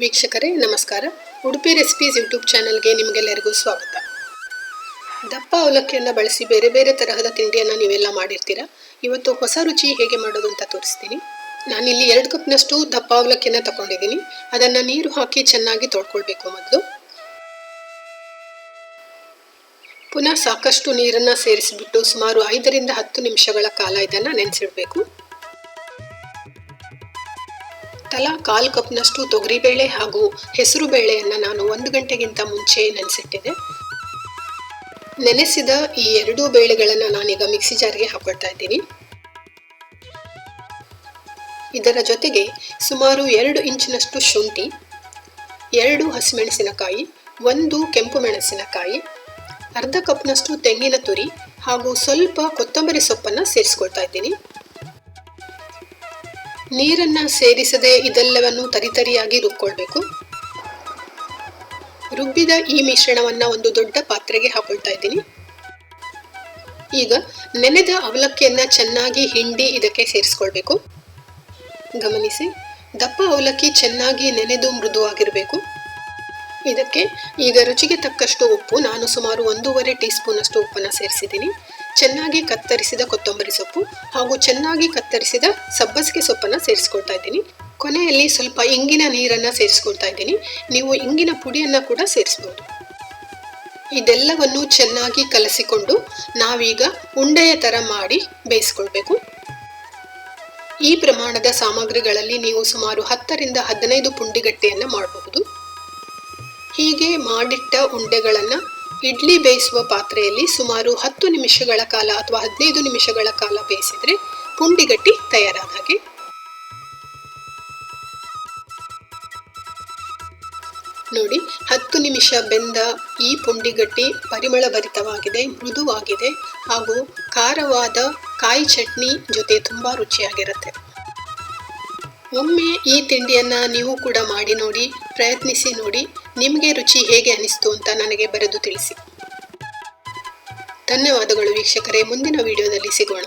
ವೀಕ್ಷಕರೇ ನಮಸ್ಕಾರ. Udupi recipes YouTube ಚಾನಲ್ಗೆ ನಿಮಗೆಲ್ಲರಿಗೂ ಸ್ವಾಗತ. ದಪ್ಪ ಅವಲಕ್ಕಿಯನ್ನು ಬಳಸಿ ಬೇರೆ ಬೇರೆ ತರಹದ ತಿಂಡಿಯನ್ನು ನೀವೆಲ್ಲ ಮಾಡಿರ್ತೀರಾ. ಇವತ್ತು ಹೊಸ ರುಚಿ ಹೇಗೆ ಮಾಡೋದು ಅಂತ ತೋರಿಸ್ತೀನಿ. ನಾನಿಲ್ಲಿ 2 ಕಪ್ನಷ್ಟು ದಪ್ಪ ಅವಲಕ್ಕಿಯನ್ನು ತಗೊಂಡಿದ್ದೀನಿ. ಅದನ್ನು ನೀರು ಹಾಕಿ ಚೆನ್ನಾಗಿ ತೊಳ್ಕೊಳ್ಬೇಕು. ಮೊದಲು ಪುನಃ ಸಾಕಷ್ಟು ನೀರನ್ನು ಸೇರಿಸಿಬಿಟ್ಟು ಸುಮಾರು 5 ರಿಂದ 10 ನಿಮಿಷಗಳ ಕಾಲ ಇದನ್ನು ನೆನೆಸಿಡಬೇಕು. ತಲಾ 1/4 ಕಪ್ನಷ್ಟು ತೊಗರಿಬೇಳೆ ಹಾಗೂ ಹೆಸರು ಬೇಳೆಯನ್ನು ನಾನು 1 ಗಂಟೆಗಿಂತ ಮುಂಚೆ ನೆನೆಸಿಟ್ಟಿದ್ದೆ. ನೆನೆಸಿದ ಈ 2 ಬೇಳೆಗಳನ್ನು ನಾನೀಗ ಮಿಕ್ಸಿ ಜಾರ್ಗೆ ಹಾಕೊಳ್ತಾ ಇದ್ದೀನಿ. ಇದರ ಜೊತೆಗೆ ಸುಮಾರು 2 ಇಂಚಿನಷ್ಟು ಶುಂಠಿ, 2 ಹಸಿಮೆಣಸಿನಕಾಯಿ, 1 ಕೆಂಪು ಮೆಣಸಿನಕಾಯಿ, ಅರ್ಧ ಕಪ್ನಷ್ಟು ತೆಂಗಿನ ತುರಿ ಹಾಗೂ ಸ್ವಲ್ಪ ಕೊತ್ತಂಬರಿ ಸೊಪ್ಪನ್ನು ಸೇರಿಸ್ಕೊಳ್ತಾ ಇದ್ದೀನಿ. ನೀರನ್ನು ಸೇರಿಸದೆ ಇದೆಲ್ಲವನ್ನು ತರಿತರಿಯಾಗಿ ರುಬ್ಕೊಳ್ಬೇಕು. ರುಬ್ಬಿದ ಈ ಮಿಶ್ರಣವನ್ನು ಒಂದು ದೊಡ್ಡ ಪಾತ್ರೆಗೆ ಹಾಕೊಳ್ತಾ ಇದ್ದೀನಿ. ಈಗ ನೆನೆದ ಅವಲಕ್ಕಿಯನ್ನು ಚೆನ್ನಾಗಿ ಹಿಂಡಿ ಇದಕ್ಕೆ ಸೇರಿಸ್ಕೊಳ್ಬೇಕು. ಗಮನಿಸಿ, ದಪ್ಪ ಅವಲಕ್ಕಿ ಚೆನ್ನಾಗಿ ನೆನೆದು ಮೃದುವಾಗಿರಬೇಕು. ಇದಕ್ಕೆ ಈಗ ರುಚಿಗೆ ತಕ್ಕಷ್ಟು ಉಪ್ಪು, ನಾನು ಸುಮಾರು 1.5 ಟೀ ಸ್ಪೂನ್ ಅಷ್ಟು ಉಪ್ಪನ್ನು ಸೇರಿಸಿದ್ದೀನಿ. ಚೆನ್ನಾಗಿ ಕತ್ತರಿಸಿದ ಕೊತ್ತಂಬರಿ ಸೊಪ್ಪು ಹಾಗೂ ಚೆನ್ನಾಗಿ ಕತ್ತರಿಸಿದ ಸಬ್ಬಸಿಗೆ ಸೊಪ್ಪನ್ನು ಸೇರಿಸ್ಕೊಳ್ತಾ ಇದ್ದೀನಿ. ಕೊನೆಯಲ್ಲಿ ಸ್ವಲ್ಪ ಇಂಗಿನ ನೀರನ್ನು ಸೇರಿಸ್ಕೊಳ್ತಾ ಇದ್ದೀನಿ. ನೀವು ಇಂಗಿನ ಪುಡಿಯನ್ನು ಕೂಡ ಸೇರಿಸ್ಬೋದು. ಇದೆಲ್ಲವನ್ನು ಚೆನ್ನಾಗಿ ಕಲಸಿಕೊಂಡು ನಾವೀಗ ಉಂಡೆಯ ಥರ ಮಾಡಿ ಬೇಯಿಸ್ಕೊಳ್ಬೇಕು. ಈ ಪ್ರಮಾಣದ ಸಾಮಗ್ರಿಗಳಲ್ಲಿ ನೀವು ಸುಮಾರು 10 ರಿಂದ 15 ಪುಂಡಿಗಟ್ಟೆಯನ್ನು ಮಾಡಬಹುದು. ಹೀಗೆ ಮಾಡಿಟ್ಟ ಉಂಡೆಗಳನ್ನು ಇಡ್ಲಿ ಬೇಯಿಸುವ ಪಾತ್ರೆಯಲ್ಲಿ ಸುಮಾರು 10 ನಿಮಿಷಗಳ ಕಾಲ ಅಥವಾ 15 ನಿಮಿಷಗಳ ಕಾಲ ಬೇಯಿಸಿದರೆ ಪುಂಡಿಗಟ್ಟಿ ತಯಾರಾದ ಹಾಗೆ. ನೋಡಿ, 10 ನಿಮಿಷ ಬೆಂದ ಈ ಪುಂಡಿಗಟ್ಟಿ ಪರಿಮಳಭರಿತವಾಗಿದೆ, ಮೃದುವಾಗಿದೆ ಹಾಗೂ ಖಾರವಾದ ಕಾಯಿ ಚಟ್ನಿ ಜೊತೆ ತುಂಬ ರುಚಿಯಾಗಿರುತ್ತೆ. ಒಮ್ಮೆ ಈ ತಿಂಡಿಯನ್ನು ನೀವು ಕೂಡ ಮಾಡಿ ನೋಡಿ, ಪ್ರಯತ್ನಿಸಿ ನೋಡಿ. ನಿಮಗೆ ರುಚಿ ಹೇಗೆ ಅನಿಸ್ತು ಅಂತ ನನಗೆ ಬರೆದು ತಿಳಿಸಿ. ಧನ್ಯವಾದಗಳು ವೀಕ್ಷಕರೇ. ಮುಂದಿನ ವಿಡಿಯೋದಲ್ಲಿ ಸಿಗೋಣ.